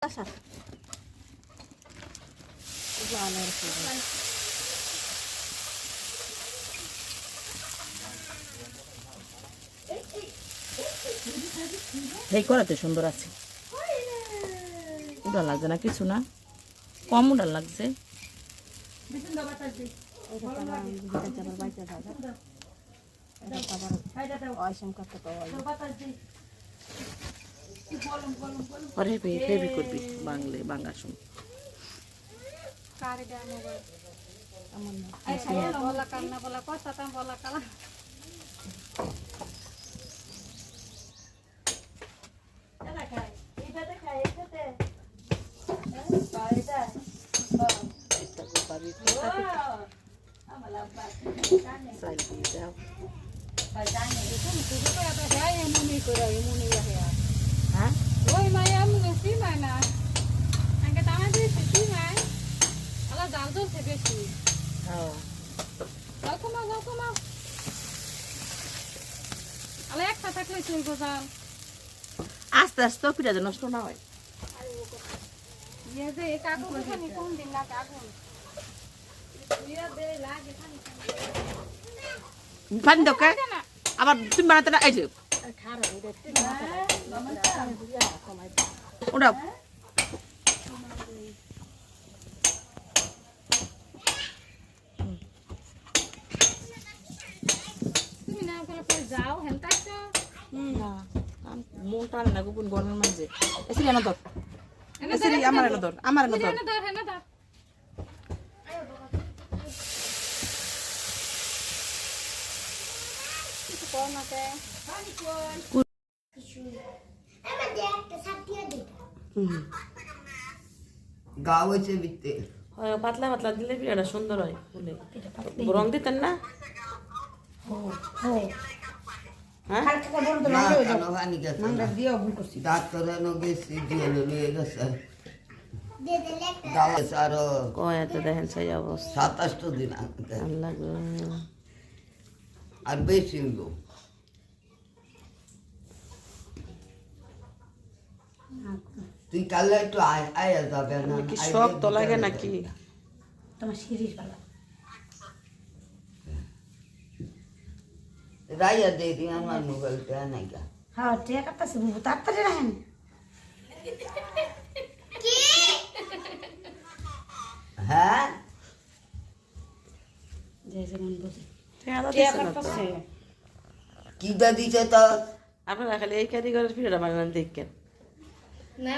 বাতাসা এই করাতে সুন্দর আছে উড়া লাগছে না কিছু না কম উড়া লাগছে অরে হেভি করবি বাংলে বাঙ্গা শুন আস্তে আস্তে পিঠা নষ্ট না হয় পানি দাও কে আবার তুমি বানাতে না এই যে ওটা মন টানে না গুগুন গরমের মাঝে এসে এনে ধর এসে আমার এনে ধর আমার এনে ধর পাতলা পাতলা দিলে পিঠাটা সুন্দর হয় ফুলে রং দিতেন না দেখেন সেই অবস্থা 27 দিন আর বেশি তুই কালে একটু আয়া যাবে না কি শখ তো লাগে নাকি তোমার সিরিজ ভালো রাইয়া দে দি আমার মোবাইলটা নাই গা হ্যাঁ ঠিক আছে বুবু তাড়াতাড়ি রাখেন হ্যাঁ যে যেমন বুঝে কি দা দিছে তো আপনারা খালি এই কারিগরের পিঠাটা বানান দেখেন না